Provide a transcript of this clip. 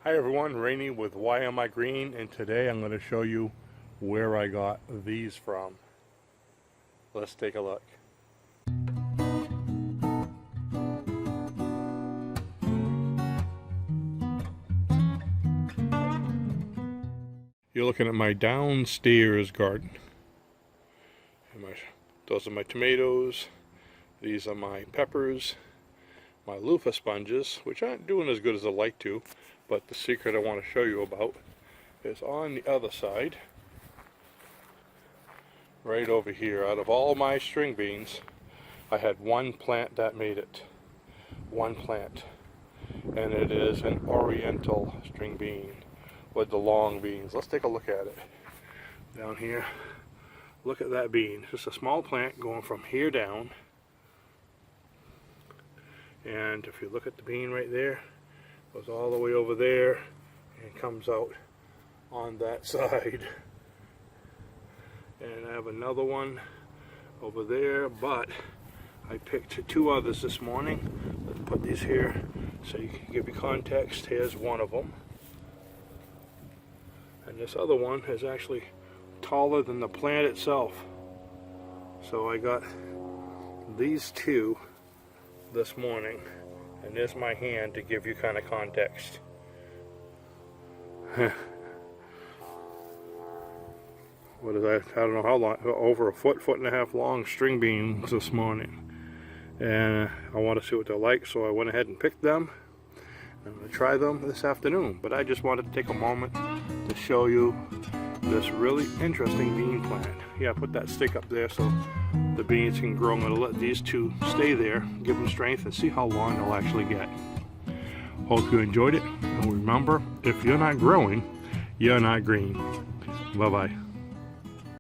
Hi everyone, Rene with Why Am I Green, and today I'm going to show you where I got these from. Let's take a look. You're looking at my downstairs garden. And those are my tomatoes, these are my peppers, my loofah sponges, which aren't doing as good as I'd like to, but the secret I want to show you about is on the other side, right over here. Out of all my string beans, I had one plant that made it. One plant. And it is an oriental string bean with the long beans. Let's take a look at it. Down here, look at that bean. Just a small plant going from here down. And if you look at the bean right there, it goes all the way over there and comes out on that side. And I have another one over there, but I picked two others this morning. Let's put these here so you can give you context. Here's one of them. And this other one is actually taller than the plant itself. So I got these two this morning, and there's my hand to give you kind of context. What is that? I don't know how long, over a foot and a half long string beans this morning. And I want to see what they're like, so I went ahead and picked them. I'm going to try them this afternoon, but I just wanted to take a moment to show you this really interesting bean plant. Yeah, put that stick up there so the beans can grow. I'm going to let these two stay there, give them strength, and see how long they'll actually get. Hope you enjoyed it, and remember, if you're not growing, you're not green. Bye-bye.